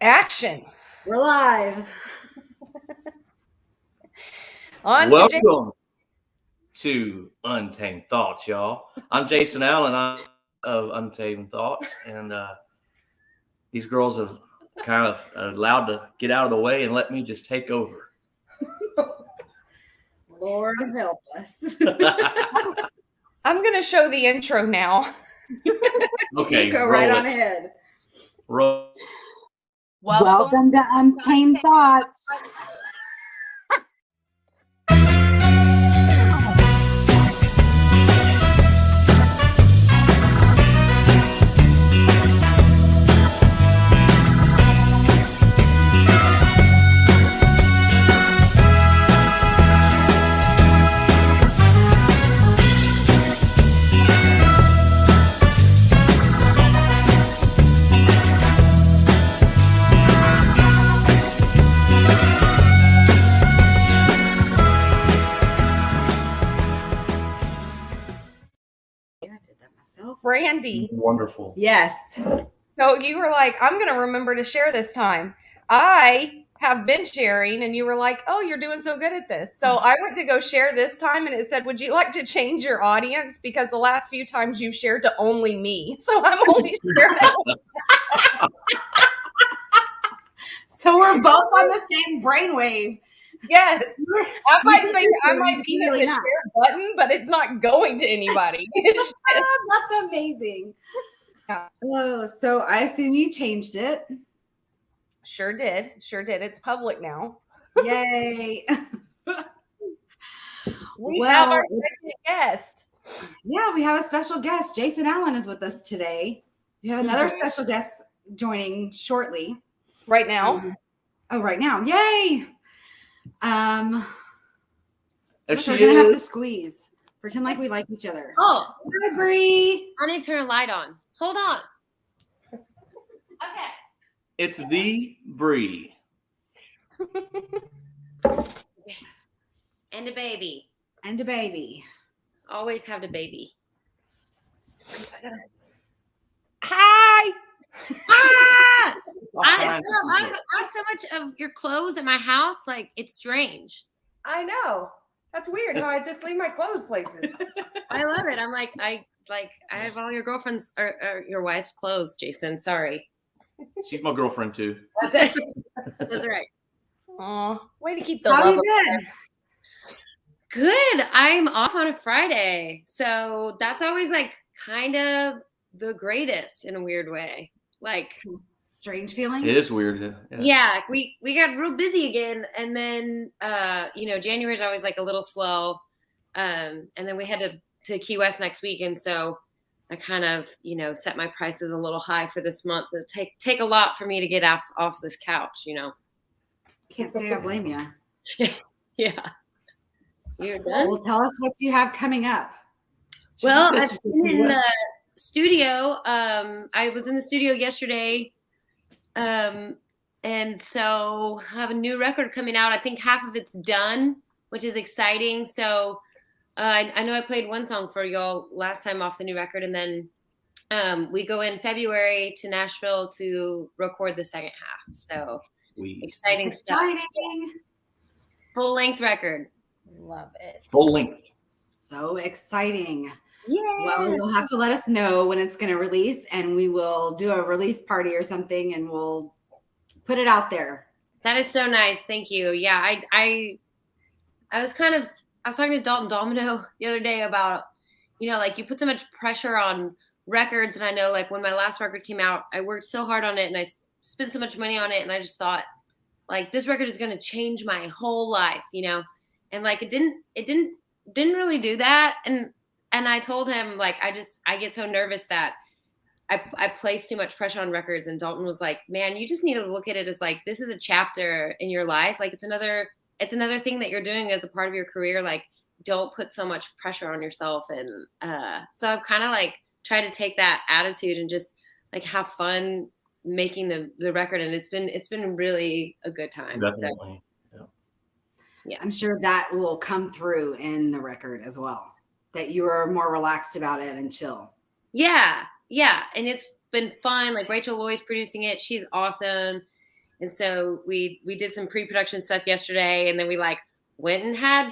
Action. We're live. Welcome to Untamed Thoughts, y'all. I'm Jason Allen of Untamed Thoughts, and these girls have kind of allowed to get out of the way and let me just take over. Lord help us. I'm going to show the intro now. Okay, go right on ahead. Welcome to Untamed Thoughts. Brandy. Wonderful. Yes. So you were like, I'm going to remember to share this time. I have been sharing, and you were like, oh, you're doing so good at this. So I went to go share this time, and it said, would you like to change your audience? Because the last few times you've shared to only me. So I'm only sharing. So we're both on the same brainwave. Yes. I might be hitting the share button, but it's not going to anybody. That's amazing. Yeah. Oh, so I assume you changed it. Sure did. It's public now. Yay. We have our second guest. Yeah, we have a special guest. Jason Allen is with us today. We have another special guest joining shortly. Right now? Right now. Yay. We're She gonna have to squeeze. Pretend like we like each other. Oh, hi, Bree. I need to turn a light on. Hold on. Okay. It's the Bree. And a baby. And a baby. Always have a baby. Hi. Ah! I Fine. have so much of your clothes at my house. Like, it's strange. I know. That's weird how I just leave my clothes places. I love it. I'm like, I have all your girlfriend's or your wife's clothes, Jason. Sorry. She's my girlfriend too. That's right. Oh, way to keep the How love. have you been? Good. I'm off on a Friday. So that's always like kind of the greatest in a weird way. Like, strange feeling. It is weird. Yeah, we got real busy again, and then January is always like a little slow, and then we head to Key West next week, and so I kind of set my prices a little high for this month. It take a lot for me to get off this couch, Can't say I blame you. Yeah. You're done? Well, tell us what you have coming up. Well, I've been in the studio. I was in the studio yesterday. And so I have a new record coming out. I think half of it's done, which is exciting. So I know I played one song for y'all last time off the new record. And then we go in February to Nashville to record the second half. So exciting stuff. Full length record. Love it. Full length. So exciting. Yeah. Well, you'll have to let us know when it's going to release, and we will do a release party or something, and we'll put it out there. That is so nice. Thank you. Yeah, I was talking to Dalton Domino the other day about, like you put so much pressure on records, and I know like when my last record came out, I worked so hard on it and I spent so much money on it, and I just thought like this record is going to change my whole life, and like it didn't really do that. And I told him, like, I get so nervous that I place too much pressure on records. And Dalton was like, man, you just need to look at it as like, this is a chapter in your life. Like it's another thing that you're doing as a part of your career. Like, don't put so much pressure on yourself. And so I've kind of like tried to take that attitude and just like have fun making the record. And it's been really a good time. Definitely. So, yeah. I'm sure that will come through in the record as well, that you are more relaxed about it and chill. Yeah. And it's been fun. Like Rachel Loy's producing it. She's awesome. And so we did some pre-production stuff yesterday, and then we like went and had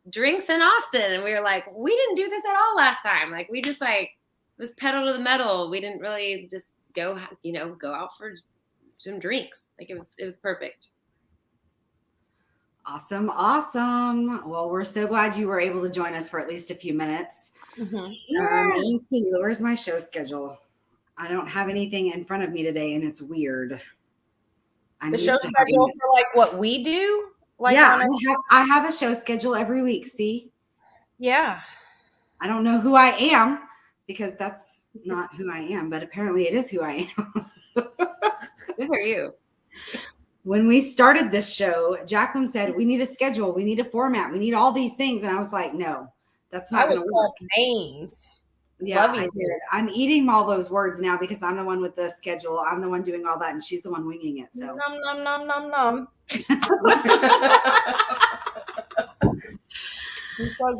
drinks in Austin, and we were like, we didn't do this at all last time. Like we just like was pedal to the metal. We didn't really just go out for some drinks. Like it was perfect. Awesome. Well, we're so glad you were able to join us for at least a few minutes. Mhm. Let me see. Where's my show schedule? I don't have anything in front of me today, and it's weird. I'm The used show to having schedule it. for like what we do. Like Yeah, on I have a show schedule every week. See, yeah. I don't know who I am because that's not who I am, but apparently it is who I am. Good for you. When we started this show, Jacqueline said, we need a schedule, we need a format, we need all these things. And I was like, no, that's not I going was to called work. names. Yeah, Love you. I did. I'm eating all those words now because I'm the one with the schedule. I'm the one doing all that, and she's the one winging it. So, Nom nom nom nom nom.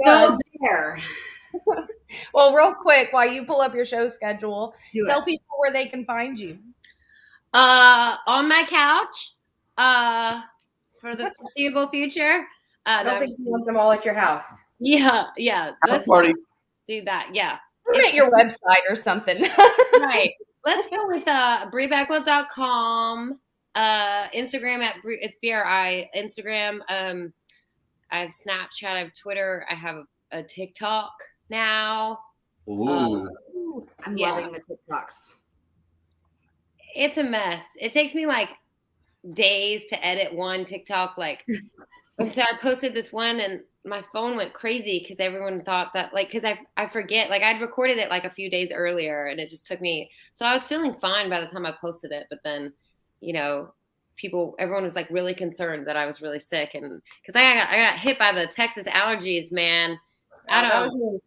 so there. Well, real quick, while you pull up your show schedule, Do tell it. people where they can find you. On my couch, for the foreseeable future. I don't think you want them all at your house. Yeah. House Let's party. do that. Yeah. Put it at your website or something. Right. Let's go with BrieBackwell.com. Instagram it's BRI. Instagram. I have Snapchat. I have Twitter. I have a TikTok now. Ooh. I'm Yeah. loving the TikToks. It's a mess. It takes me like days to edit one TikTok. Like, and so I posted this one, and my phone went crazy because everyone thought that, like, because I forget, like, I'd recorded it like a few days earlier, and it just took me. So I was feeling fine by the time I posted it, but then, everyone was like really concerned that I was really sick, and because I got hit by the Texas allergies, man. That was me.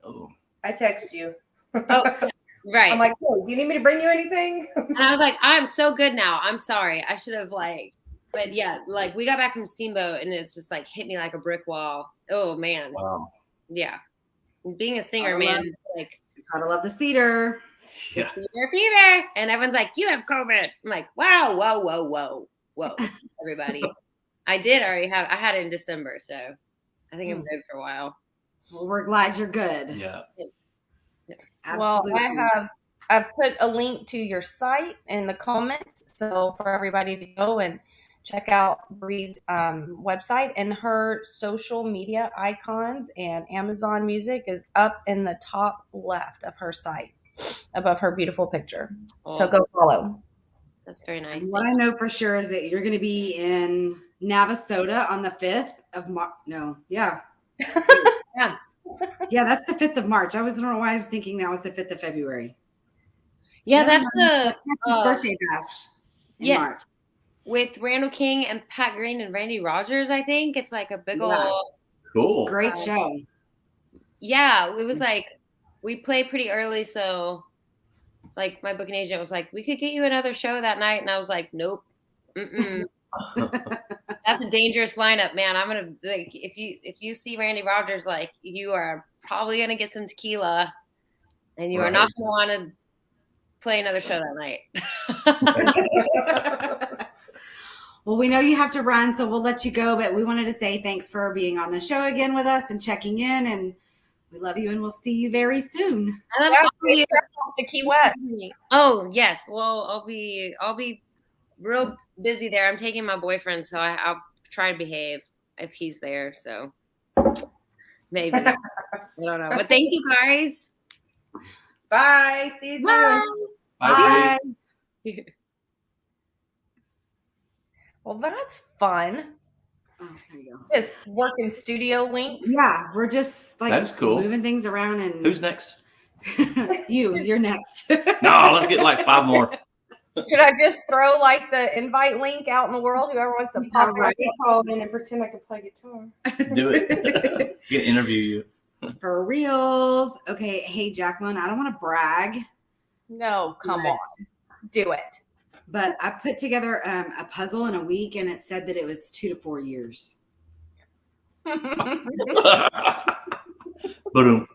Oh. I text you. Oh, right. I'm like, hey, do you need me to bring you anything? And I was like, I'm so good now. I'm sorry. I should have but yeah, like we got back from Steamboat, and it's just like hit me like a brick wall. Oh man. Wow. Yeah. Being a singer, man, it's like Gotta love the cedar. Yeah. fever. And everyone's like, you have COVID. I'm like, wow, whoa, everybody. I had it in December, so I think I'm good for a while. Well, we're glad you're good. Yeah. Absolutely. Well, I've put a link to your site in the comments, so for everybody to go and check out Brie's website, and her social media icons and Amazon Music is up in the top left of her site, above her beautiful picture. So go follow. That's very nice. And what I know for sure is that you're going to be in Navasota on the 5th of March. No, yeah. Yeah. Yeah, that's the 5th of March. I don't know why I was thinking that was the 5th of February. Yeah, that's his birthday bash in March. With Randall King and Pat Green and Randy Rogers, I think. It's like a big old Cool. Great show. Yeah, it was like we played pretty early, so like my booking agent was like, we could get you another show that night, and I was like, nope. That's a dangerous lineup, man. I'm gonna like if you see Randy Rogers, like you are probably gonna get some tequila, and you are not gonna want to play another show that night. Well, we know you have to run, so we'll let you go, but we wanted to say thanks for being on the show again with us and checking in, and we love you, and we'll see you very soon. I love you. To Key West. Oh yes, well I'll be real busy there. I'm taking my boyfriend, so I'll try to behave if he's there. So maybe I don't know, but thank you guys. Bye. See you soon. Bye. Bye. Well, that's fun. Oh, there you go. Just working studio links. Yeah, we're just like That's cool. moving things around. And Who's next? you're next. No, let's get like 5 more. Should I just throw like the invite link out in the world? Whoever wants to pop Yeah, right. in. Call in and pretend I can play guitar. Do it. Get to interview you. For reals. Okay, hey Jacqueline, I don't want to brag. No, come on. Do it. But I put together a puzzle in a week, and it said that it was 2 to 4 years. Boom.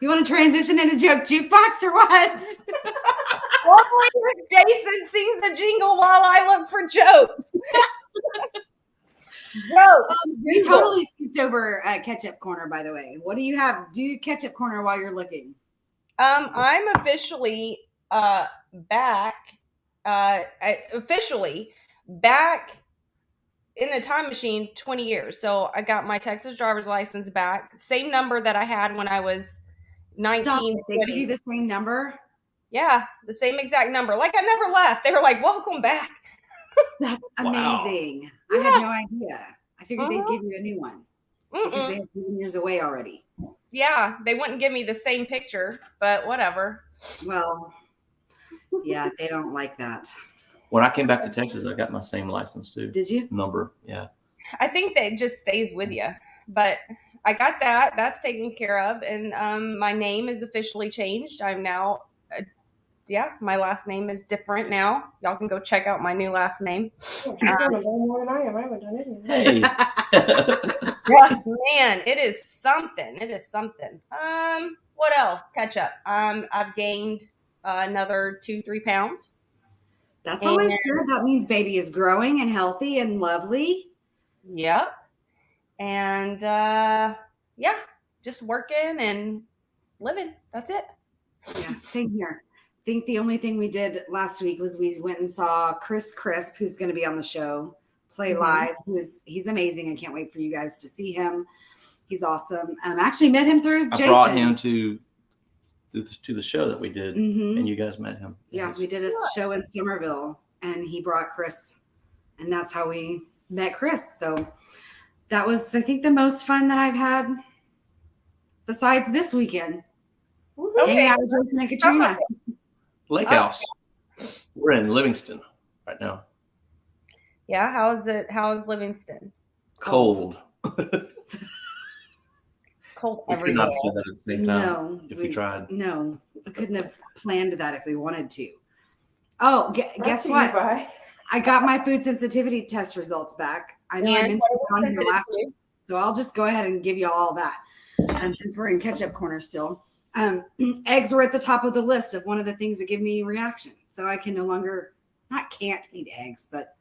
You want to transition into joke jukebox or what? Only Jason sings a jingle while I look for jokes. We totally skipped over ketchup corner, by the way. What do you have? Do ketchup corner while you're looking. I'm officially back. Officially back in a time machine 20 years. So I got my Texas driver's license back, same number that I had when I was 19. Stop it. They give you the same number? Yeah, the same exact number. Like I never left. They were like, "Welcome back." That's amazing. Wow. I had no idea. I figured they'd Uh-huh. give you a new one because they had given yours away already. Yeah, they wouldn't give me the same picture, but whatever. Well, yeah, they don't like that. When I came back to Texas, I got my same license too. Did you? Number, yeah. I think that it just stays with you. But I got that. That's taken care of. And my name is officially changed. I'm now, my last name is different now. Y'all can go check out my new last name. You're doing way more than I am. I haven't done anything. Hey. Man, it is something. It is something. What else? Ketchup. I've gained another 2-3 pounds. That's always good. That means baby is growing and healthy and lovely. Yep. And just working and living. That's it. Yeah, same here. I think the only thing we did last week was we went and saw Chris Crisp, who's going to be on the show, play live. He's amazing. I can't wait for you guys to see him. He's awesome. Actually met him through Jason. I brought him to the show that we did, and you guys met him. Yeah, we did a show in Somerville, and he brought Chris, and that's how we met Chris. So that was, I think, the most fun that I've had besides this weekend. Hanging out with Jason and Katrina. Lake House. We're in Livingston right now. Yeah, how's it? How's Livingston? Cold. Cold we every could not day. see that at the same time. No, if we tried. No, we couldn't have planned that if we wanted to. Oh, guess what? I got my food sensitivity test results back. I know I mentioned it on here last week, so I'll just go ahead and give you all that. Since we're in ketchup corner still, eggs were at the top of the list of one of the things that give me a reaction. So I can no longer, can't eat eggs, but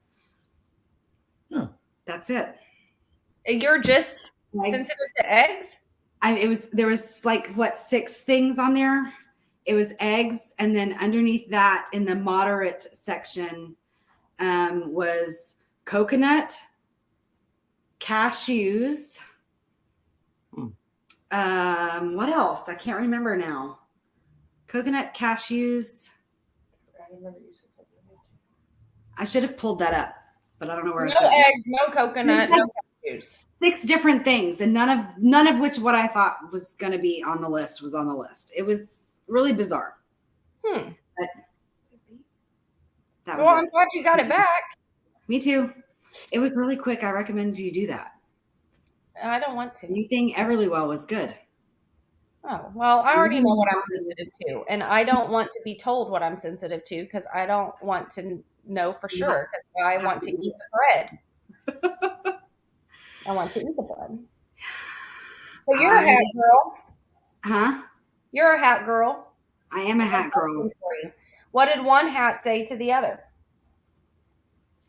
that's it. You're just sensitive to eggs? There was like 6 things on there. It was eggs, and then underneath that in the moderate section was coconut, cashews. What else? I can't remember now. Coconut, cashews. I should have pulled that up, but I don't know where it's at. No eggs, no coconut, no cashews. 6 different things, and none of which what I thought was going to be on the list was on the list. It was really bizarre. But that was I'm glad you got it back. Me too. It was really quick. I recommend you do that. I don't want to. Anything Everlywell was good. Oh, well, I already know what I'm sensitive to, and I don't want to be told what I'm sensitive to because I don't want to know for sure because I want to eat the bread. I want to eat the bread. So you're a hat girl. Huh? You're a hat girl. I am a hat girl. What did one hat say to the other?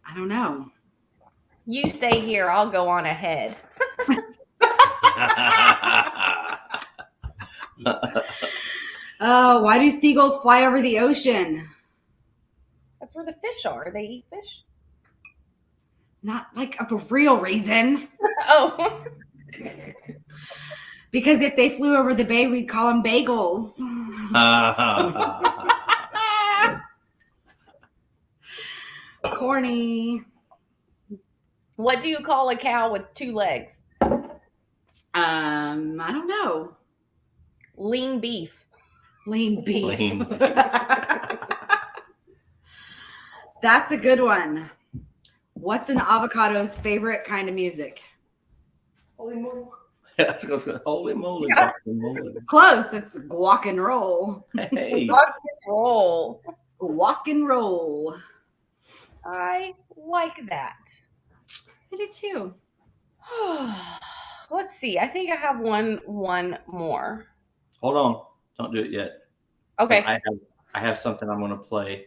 I don't know. You stay here. I'll go on ahead. Oh, why do seagulls fly over the ocean? That's where the fish are. They eat fish. Not like of a real reason. Oh. Because if they flew over the bay, we'd call them bagels. Corny. What do you call a cow with 2 legs? I don't know. Lean beef. Lean beef. That's a good one. What's an avocado's favorite kind of music? Holy moly. Holy moly, guac and moly. Close. It's guac and roll. Hey. Rock and roll. Guac and roll. I like that. I do too. Let's see. I think I have one more. Hold on. Don't do it yet. Okay. I I have something I'm going to play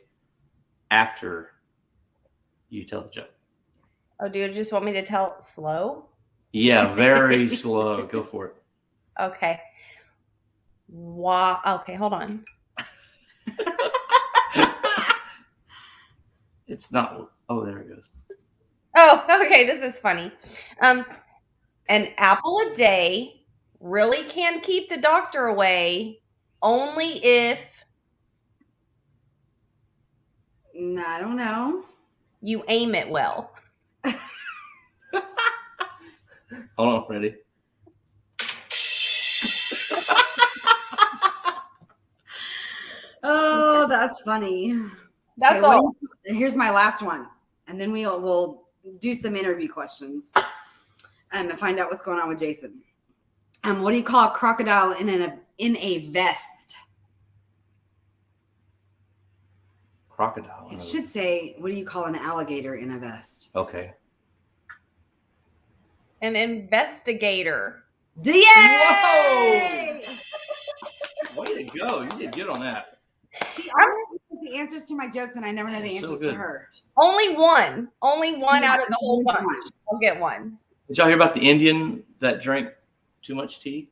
after you tell the joke. Oh, do you just want me to tell it slow? Yeah, very slow. Go for it. Okay. Wow. Okay, hold on. It's not. Oh, there it goes. Oh, okay. This is funny. An apple a day really can keep the doctor away, only if I don't know. you aim it well. Hold on, ready? Oh, that's funny. That's Okay, all. Here's my last one, and then we'll do some interview questions and find out what's going on with Jason. What do you call a crocodile in a vest? Crocodile. It should say, what do you call an alligator in a vest? Okay. An investigator. Yay! Whoa! Way to go. You did good on that. She always knows the answers to my jokes, and I never know the answers to her. Only one out of the whole Only bunch. one. I'll get one. Did y'all hear about the Indian that drank too much tea?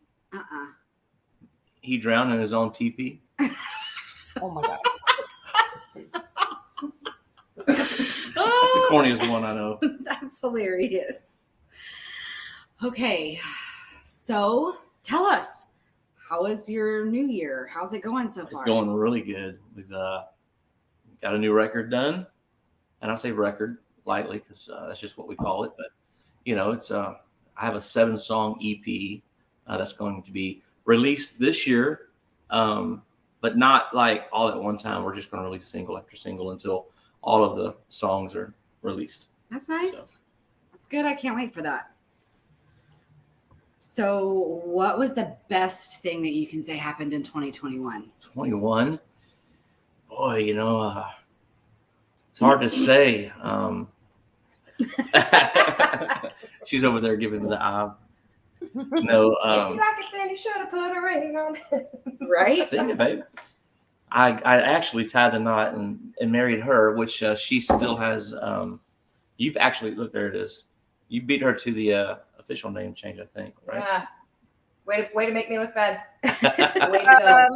He drowned in his own teepee. Oh my God. That's the corniest one I know. That's hilarious. Okay, so tell us, how is your new year? How's it going so far? It's going really good. We've got a new record done, and I say record lightly because that's just what we call it. But it's I have a 7-song EP that's going to be released this year, but not like all at one time. We're just going to release single after single until all of the songs are released. That's nice. So. That's good. I can't wait for that. So what was the best thing that you can say happened in 2021? 21? Boy, it's hard to say. She's over there giving me the eye. No. If you like it, then you should have put a ring on it. Right? Sing it, babe. I actually tied the knot and married her, which she still has. You've actually, look, there it is. You beat her to the official name change, I think, right? Yeah. Way to make me look bad. Way to go.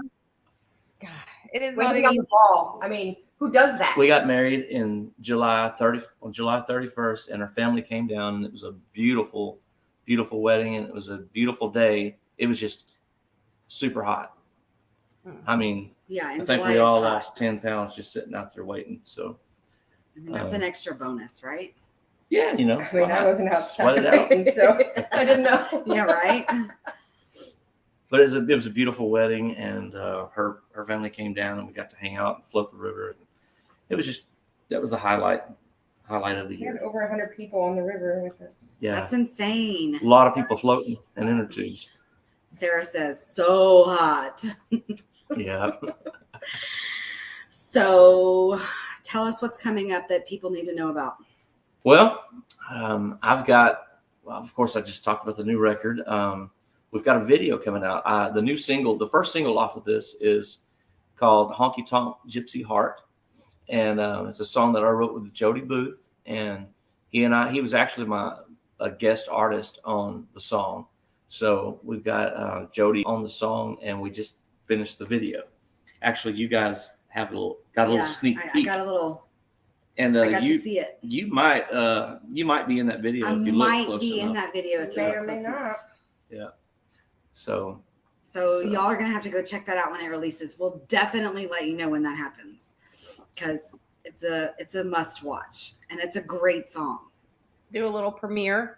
God, it is Way to not be on easy. the ball. I mean, who does that? We got married on July 31st, and our family came down, and it was a beautiful, beautiful wedding, and it was a beautiful day. It was just super hot. I mean, Yeah, I think we all lost 10 pounds just sitting out there waiting. So I mean, that's an extra bonus, right? yeah, I mean, I wasn't outside, Sweat it out. waiting, so I didn't know. Yeah, right? But it was a beautiful wedding, and her family came down, and we got to hang out and float the river. It was that was the highlight of the We had year. over 100 people on the river with us. Yeah, That's insane. a lot of people floating in inner tubes. Sarah says, so hot. Yeah. So tell us what's coming up that people need to know about. Well, of course, I just talked about the new record. We've got a video coming out. The new single, the first single off of this is called Honky Tonk Gypsy Heart. And it's a song that I wrote with Jody Booth. And he was actually a guest artist on the song. So we've got Jody on the song, and we just finished the video. Actually, you guys got a little sneak peek. I got a little. And I got to see it. You might be in that video I if you look close might be in enough. that video if you May look or may close not. enough. Yeah. So y'all are gonna have to go check that out when it releases. We'll definitely let you know when that happens because it's a must watch and it's a great song. Do a little premiere.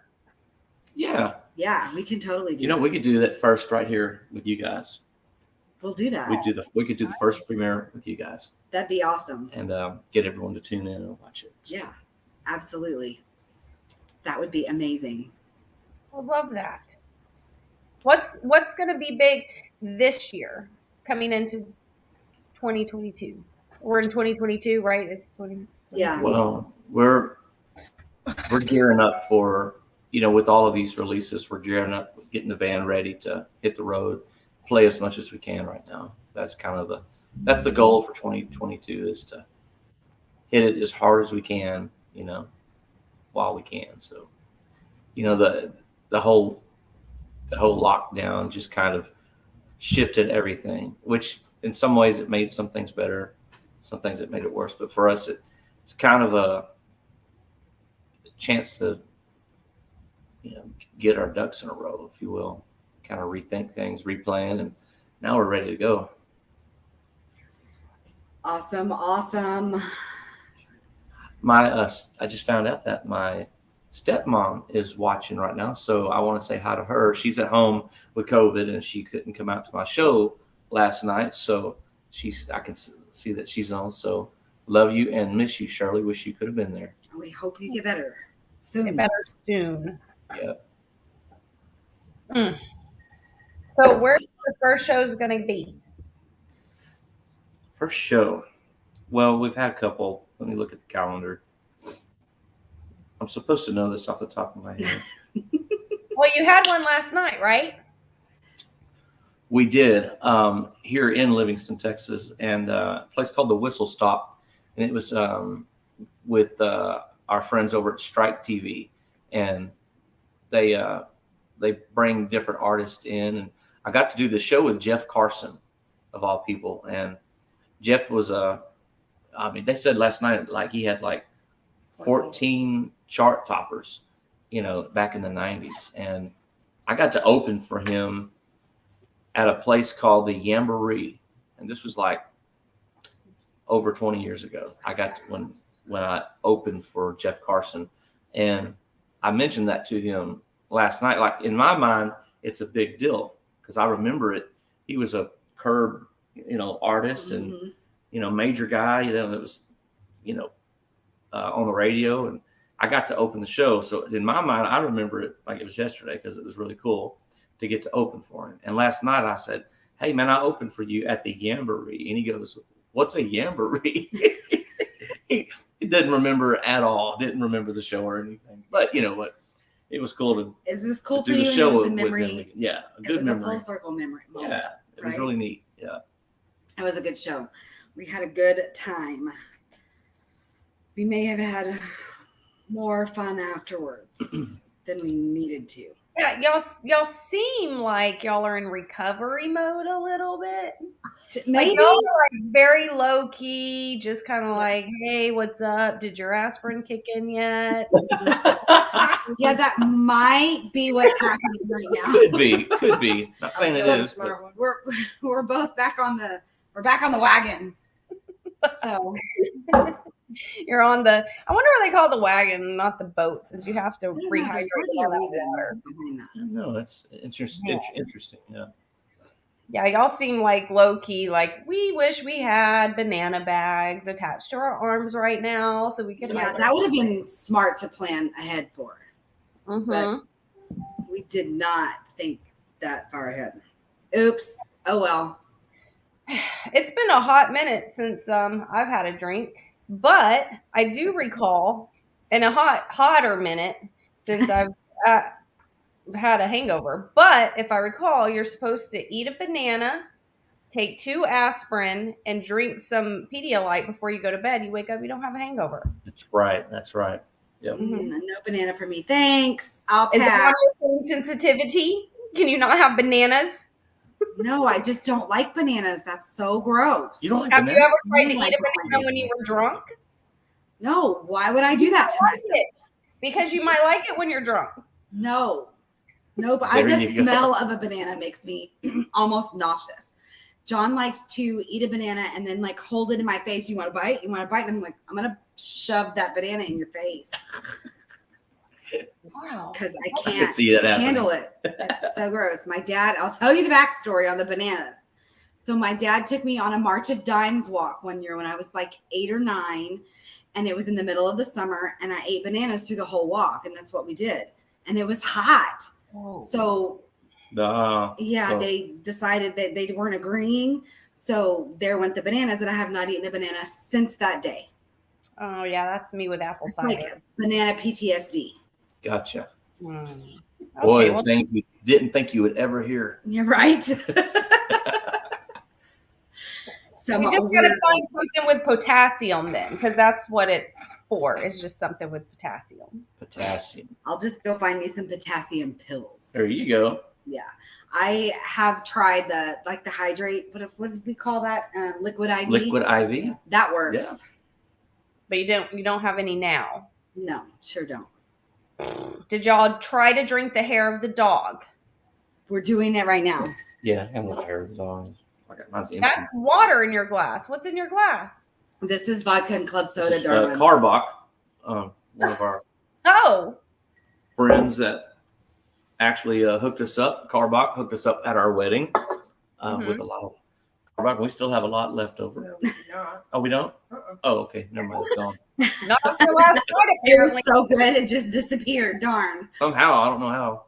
yeah, Yeah, we can totally do. we could do that first right here with you guys. We'll do that. We could do the first premiere with you guys That'd be awesome. and get everyone to tune in and watch it. Yeah, absolutely. That would be amazing. I love that. What's going to be big this year coming into 2022? We're in 2022, right? It's 20. Yeah. Well, we're gearing up for, with all of these releases, we're gearing up, getting the band ready to hit the road, play as much as we can right now. that's kind of the goal for 2022 is to hit it as hard as we can, while we can. So, the whole lockdown just kind of shifted everything, which in some ways it made some things better, some things it made it worse. But for us, it's kind of a chance to, get our ducks in a row, if you will, kind of rethink things, replan, and now we're ready to go. Awesome. I just found out that my stepmom is watching right now, so I want to say hi to her. She's at home with COVID, and she couldn't come out to my show last night, so I can see that she's on. So love you and miss you, Shirley. Wish you could have been there. We hope you get better soon. Yeah. So where's the first show's going to be? First show. Well, we've had a couple. Let me look at the calendar. I'm supposed to know this off the top of my head. Well, you had one last night, right? We did, here in Livingston, Texas, and a place called the Whistle Stop, and it was with our friends over at Strike TV, and they bring different artists in, and I got to do the show with Jeff Carson, of all people, and Jeff was they said last night like he had like 14 chart toppers, back in the 90s, and I got to open for him at a place called the Yamboree, and this was like over 20 years ago. I got to, when I opened for Jeff Carson, and I mentioned that to him last night. Like in my mind, it's a big deal because I remember it. He was a curb, artist and major guy. That was, on the radio, and I got to open the show. So in my mind, I remember it like it was yesterday because it was really cool to get to open for him. And last night I said, "Hey man, I opened for you at the Yamboree," and he goes, "What's a Yamboree?" He didn't remember at all. Didn't remember the show or anything. But you know what? It was cool to. It was cool to for do you. the show It was a with memory. him. Yeah, a good it was memory. a full circle memory. Moment, yeah, it was really neat. Yeah, it was a good show. We had a good time. We may have had more fun afterwards than we needed to. Yeah, y'all seem like y'all are in recovery mode a little bit. Maybe like y'all are like very low key, just kind of like, "Hey, what's up? Did your aspirin kick in yet?" Yeah, that might be what's happening right now. Could be. Not saying it is. But we're both back on the wagon. So you're on the. I wonder why they call it the wagon, not the boat, since you have to rehydrate all that water. No, that's interesting. Yeah. Yeah, y'all seem like low key. Like we wish we had banana bags attached to our arms right now, so we could. Yeah, that would have been smart to plan ahead for. But we did not think that far ahead. Oops. Oh well. It's been a hot minute since I've had a drink, but I do recall in a hotter minute since I've had a hangover. But if I recall, you're supposed to eat a banana, take 2 aspirin, and drink some Pedialyte before you go to bed. You wake up, you don't have a hangover. That's right. Yep. No banana for me. Thanks. I'll pass. Is that your sensitivity? Can you not have bananas? No, I just don't like bananas. That's so gross. You don't like Have bananas? you ever tried to eat a banana when you were drunk? No. Why would I do that to myself? Because you might like it when you're drunk. No, but the smell of a banana makes me almost nauseous. John likes to eat a banana and then like hold it in my face. You want to bite? And I'm like, I'm going to shove that banana in your face. Wow. Because I can't handle it. It's so gross. My dad, I'll tell you the backstory on the bananas. So my dad took me on a March of Dimes walk one year when I was like 8 or 9. And it was in the middle of the summer. And I ate bananas through the whole walk. And that's what we did. And it was hot. Oh. So they decided that they weren't agreeing. So there went the bananas. And I have not eaten a banana since that day. Oh, yeah. That's me with apple cider. Like banana PTSD. Gotcha. Okay, Boy, the things you didn't think you would ever hear. You're right. some You just weird. gotta find something with potassium then, because that's what it's for. It's just something with potassium. Potassium. I'll just go find me some potassium pills. There you go. Yeah, I have tried the hydrate. What did we call that? Liquid IV. Liquid IV. That works. But you don't have any now. No, sure don't. Did y'all try to drink the hair of the dog? We're doing it right now. Yeah, and the hair of the dog. Mine's empty. That's water in your glass. What's in your glass? This is vodka and club soda, This is, darling. Carbach, one of our friends that actually hooked us up. Carbach hooked us up at our wedding with a lot of Carbach. We still have a lot left over. Oh, we don't? Oh, okay. Never mind. It's gone. Not the last night, It was so good. It just disappeared. Darn. Somehow. I don't know how.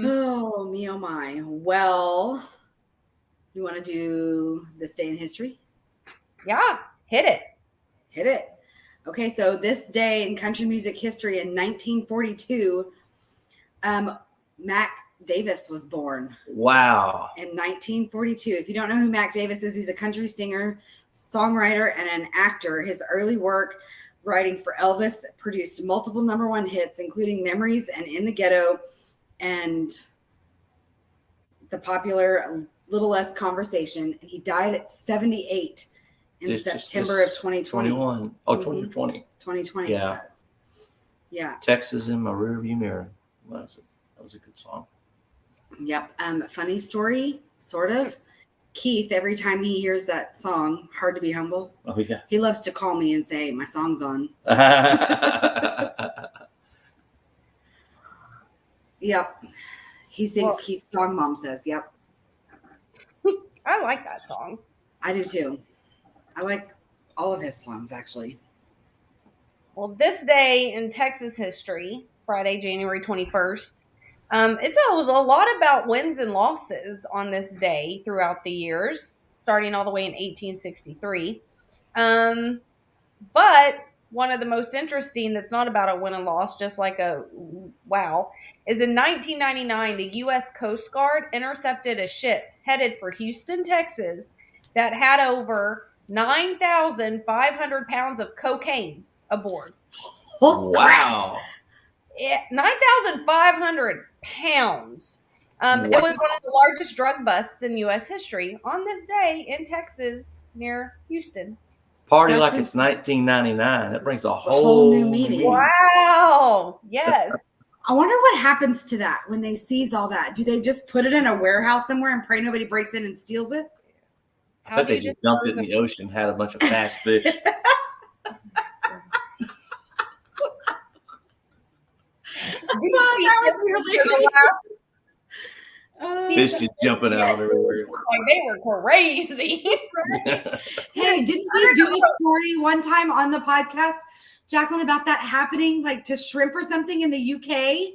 Oh, me, oh, my. Well, you want to do this day in history? Yeah. Hit it. Hit it. Okay, so this day in country music history in 1942, Mac Davis was born. Wow. In 1942. If you don't know who Mac Davis is, he's a country singer, songwriter, and an actor. His early work writing for Elvis produced multiple #1 hits, including Memories and In the Ghetto, and the popular Little Less Conversation. And he died at 78 in September of 2020. 21. Oh, 2020. 2020, Yeah. it says. Yeah. Texas in my rearview mirror. That was a good song. Yep. Funny story, sort of. Keith, every time he hears that song, Hard to Be Humble, Oh, yeah. he loves to call me and say, my song's on. Yep. He sings Keith's song, Mom says. Yep. I like that song. I do too. I like all of his songs, actually. Well, this day in Texas history, Friday, January 21st, it was a lot about wins and losses on this day throughout the years, starting all the way in 1863. But one of the most interesting that's not about a win and loss, just like a wow, is in 1999, the U.S. Coast Guard intercepted a ship headed for Houston, Texas, that had over 9,500 pounds of cocaine aboard. Oh, wow. 9,500 pounds. It was one of the largest drug busts in U.S. history on this day in Texas near Houston. Party like it's 1999. That brings a whole new meaning. Wow. Yes. I wonder what happens to that when they seize all that. Do they just put it in a warehouse somewhere and pray nobody breaks in and steals it? I bet they just dumped it in the ocean, had a bunch of fast fish. Fish just jumping out everywhere. Like they were crazy. Hey, didn't we do a story one time on the podcast, Jacqueline, about that happening like to shrimp or something in the UK?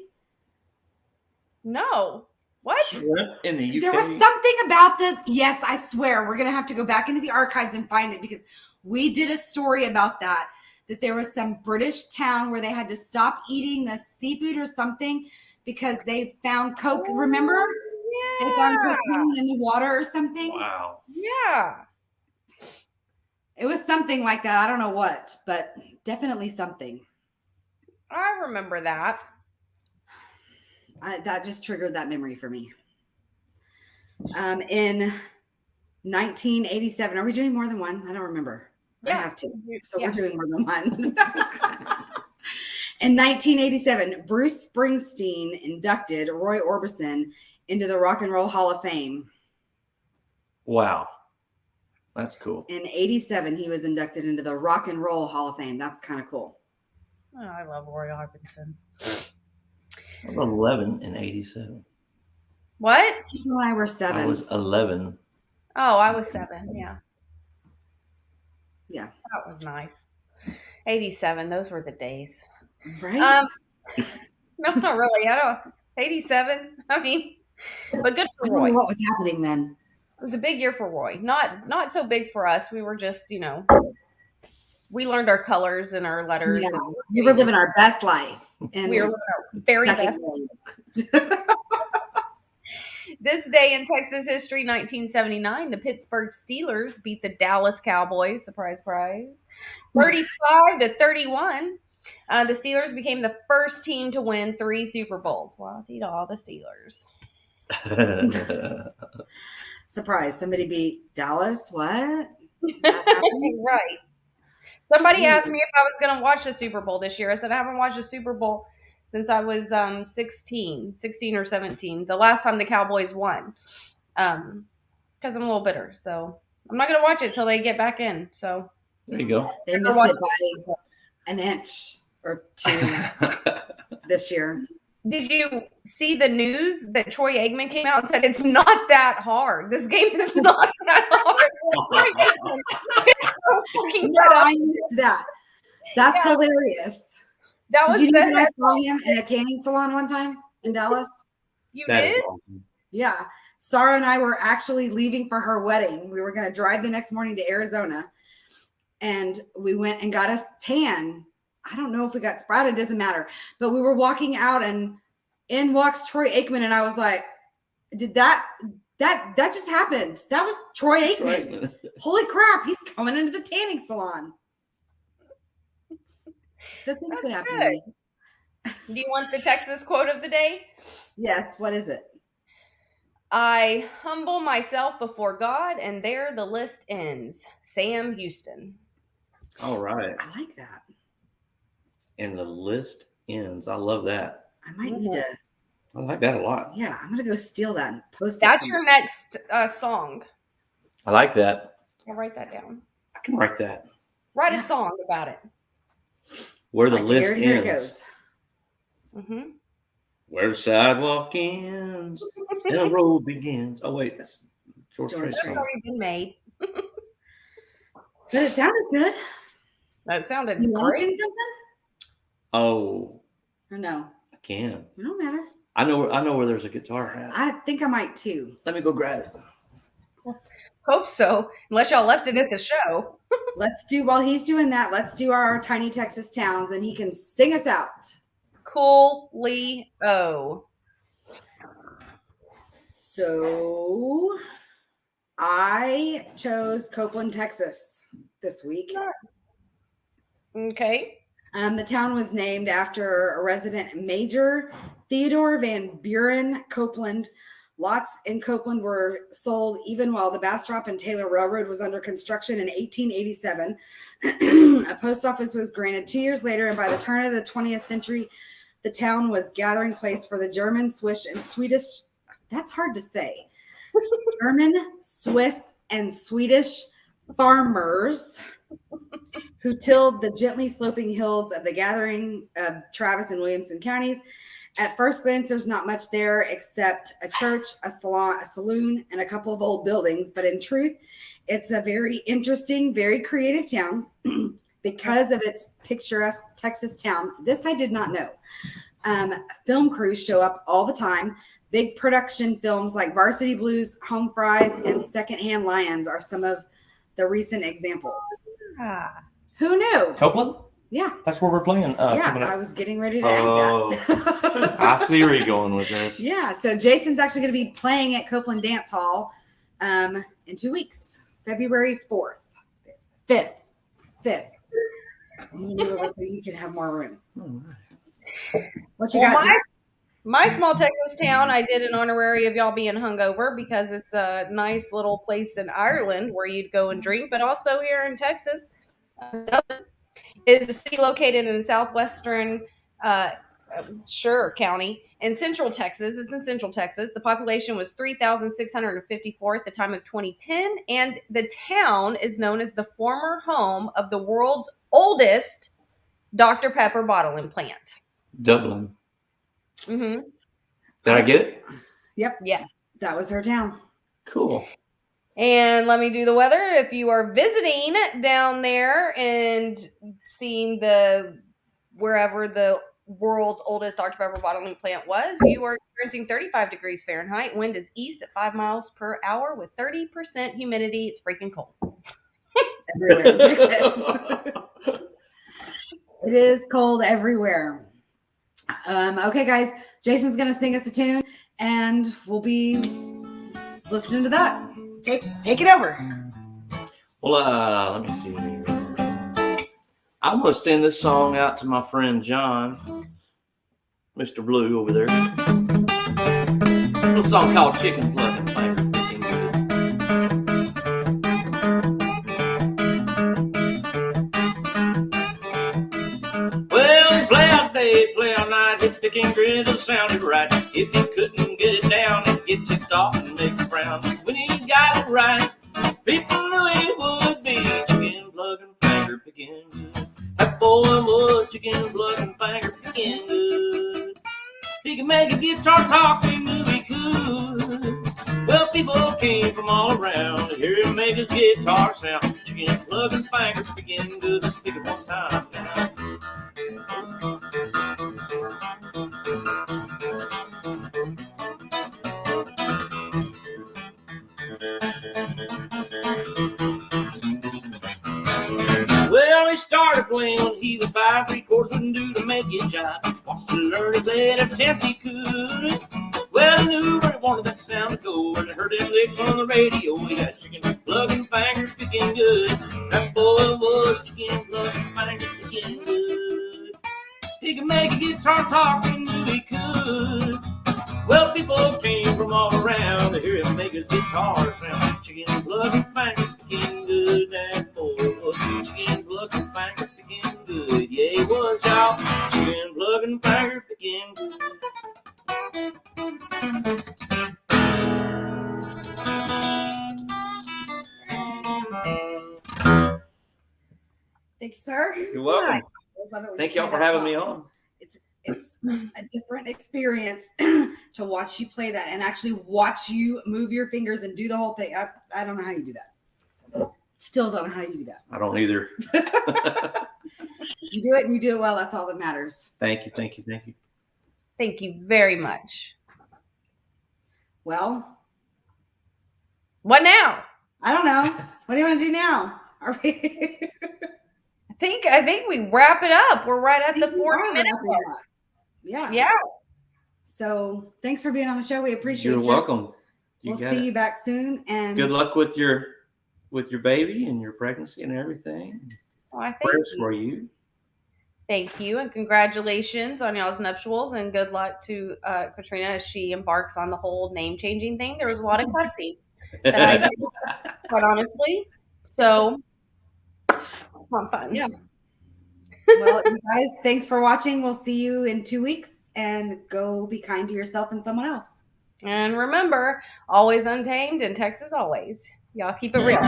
No. What? Shrimp in the UK? There was something about yes, I swear, we're going to have to go back into the archives and find it because we did a story about that there was some British town where they had to stop eating the seafood or something because they found coke. Remember? Yeah. They found cocaine in the water or something. Wow. Yeah. It was something like that. I don't know what, but definitely something. I remember that. That just triggered that memory for me. In 1987, are we doing more than one? I don't remember. Yeah. I have to. So we're doing more than one. In 1987, Bruce Springsteen inducted Roy Orbison into the Rock and Roll Hall of Fame. Wow. That's cool. In 87, he was inducted into the Rock and Roll Hall of Fame. That's kind of cool. Oh, I love Roy Orbison. I was 11 in 87. What? When I was 7. I was 11. Oh, I was 7. Yeah. Yeah. That was nice. 87. Those were the days. Right? No, not really. 87. I mean, but good for I don't Roy. know what was happening then. It was a big year for Roy. Not so big for us. We were just, we learned our colors and our letters. Yeah. We were living our best life. And we were living our very best. This day in Texas history, 1979, the Pittsburgh Steelers beat the Dallas Cowboys. Surprise, surprise. 35-31. The Steelers became the first team to win 3 Super Bowls. La-dee-da, the Steelers. Surprise! Somebody beat Dallas. What? Right. Somebody asked me if I was going to watch the Super Bowl this year. I said I haven't watched a Super Bowl since I was 16 or 17. The last time the Cowboys won. Because I'm a little bitter. So I'm not going to watch it till they get back in. So there you go. They missed it by an inch or 2 this year. Did you see the news that Troy Aikman came out and said it's not that hard? This game is not that hard. I missed that. That's hilarious. That was Did you know that I saw him in a tanning salon one time in Dallas? You That did? is awesome. Yeah. Sarah and I were actually leaving for her wedding. We were going to drive the next morning to Arizona. And we went and got us tan. I don't know if we got sprouted, doesn't matter. But we were walking out and in walks Troy Aikman. And I was like, did that just happened? That was Troy Aikman. Holy crap, he's coming into the tanning salon. The things that happen to me. Do you want the Texas quote of the day? Yes, what is it? I humble myself before God, and there the list ends. Sam Houston. All right. I like that. And the list ends. I love that. I might need to. I like that a lot. Yeah, I'm going to go steal that and post it. That's your next song. I like that. I'll write that down. I can write that. Write a song about it. Where the list Here it ends. goes. Mm-hmm. Where the sidewalk ends and the road begins. Oh, wait. That's George Strait That's song. already been made. But it sounded good. That sounded You want to great. sing something? Oh, Or no? I can. It don't matter. I know where there's a guitar at. I think I might too. Let me go grab it. Hope so. Unless y'all left it at the show. Let's do, while he's doing that, let's do our tiny Texas towns and he can sing us out. Coolio. So I chose Copeland, Texas this week. Okay. The town was named after a resident, Major Theodore Van Buren Copeland. Lots in Copeland were sold even while the Bastrop and Taylor Railroad was under construction in 1887. A post office was granted 2 years later, and by the turn of the 20th century, the town was gathering place for the German, Swiss, and Swedish. That's hard to say. German, Swiss, and Swedish farmers who tilled the gently sloping hills of the gathering of Travis and Williamson counties. At first glance, there's not much there except a church, a salon, a saloon, and a couple of old buildings. But in truth, it's a very interesting, very creative town because of its picturesque Texas town. This I did not know. Film crews show up all the time. Big production films like Varsity Blues, Home Fries, and Secondhand Lions are some of the recent examples. Who knew? Copeland? Yeah. That's where we're playing. I was getting ready to add that. I see where you're going with this. Yeah. So Jason's actually going to be playing at Copeland Dance Hall in 2 weeks, February 4th, 5th. I'm going to move over so you can have more room. What you got? My small Texas town, I did an honorary of y'all being hungover because it's a nice little place in Ireland where you'd go and drink, but also here in Texas. Dublin is a city located in southwestern County in central Texas. It's in central Texas. The population was 3,654 at the time of 2010, and the town is known as the former home of the world's oldest Dr. Pepper bottling plant. Dublin. Mm-hmm. Did I get it? Yep. Yeah. That was her town. Cool. And let me do the weather. If you are visiting down there and seeing wherever the world's oldest Dr. Pepper bottling plant was, you are experiencing 35 degrees Fahrenheit. Wind is east at 5 miles per hour with 30% humidity. It's freaking cold. Everywhere in Texas. It is cold everywhere. Okay, guys. Jason's going to sing us a tune, and we'll be listening to that. Take it over. Well, let me see here. I'm going to send this song out to my friend John, Mr. Blue over there. A little song called Chicken Blood and Flavor. Well, play out day, play all night, hit the king grin, it sounded right. If he couldn't get it down, he'd get ticked off and make a frown. When he got it right, people knew it would be chicken blood and finger picking good. That boy was chicken blood and finger picking good. He could make a guitar talk, we knew he could. Well, people came from all around to hear him make his guitar sound. Chicken blood and finger picking good. Let's pick it one time now. Well, he started playing when he was 5, 3/4 wouldn't do to make it jive. Wants to learn to play it ever since he could. Well, he knew where he wanted that sound to go. When he heard them licks on the radio, he got chicken blood and fingers picking good. That boy was chicken blood and fingers picking good. He could make a guitar talk, he knew he could. Well, people came from all around to hear him make his guitar sound. Chicken blood and fingers picking good. That boy was chicken blood and fingers picking good. Yeah, he was, y'all. Chicken blood and fingers picking good. Thank you, sir. You're welcome. Thank y'all for having me on. It's a different experience to watch you play that and actually watch you move your fingers and do the whole thing. I don't know how you do that. Still don't know how you do that. I don't either. You do it and you do it well. That's all that matters. Thank you. Thank you very much. Well, what now? I don't know. What do you want to do now? Are we? I think we wrap it up. We're right at the 40-minute mark. Yeah. So thanks for being on the show. We appreciate you. You're welcome. We'll see you back soon. And good luck with your baby and your pregnancy and everything. Oh, prayers for you. Thank you, and congratulations on y'all's nuptials, and good luck to Katrina as she embarks on the whole name-changing thing. There was a lot of cussing that I did, quite honestly. So, fun. Yeah. Well, you guys, thanks for watching. We'll see you in 2 weeks, and go be kind to yourself and someone else. And remember, always untamed, and Texas always. Y'all keep it real.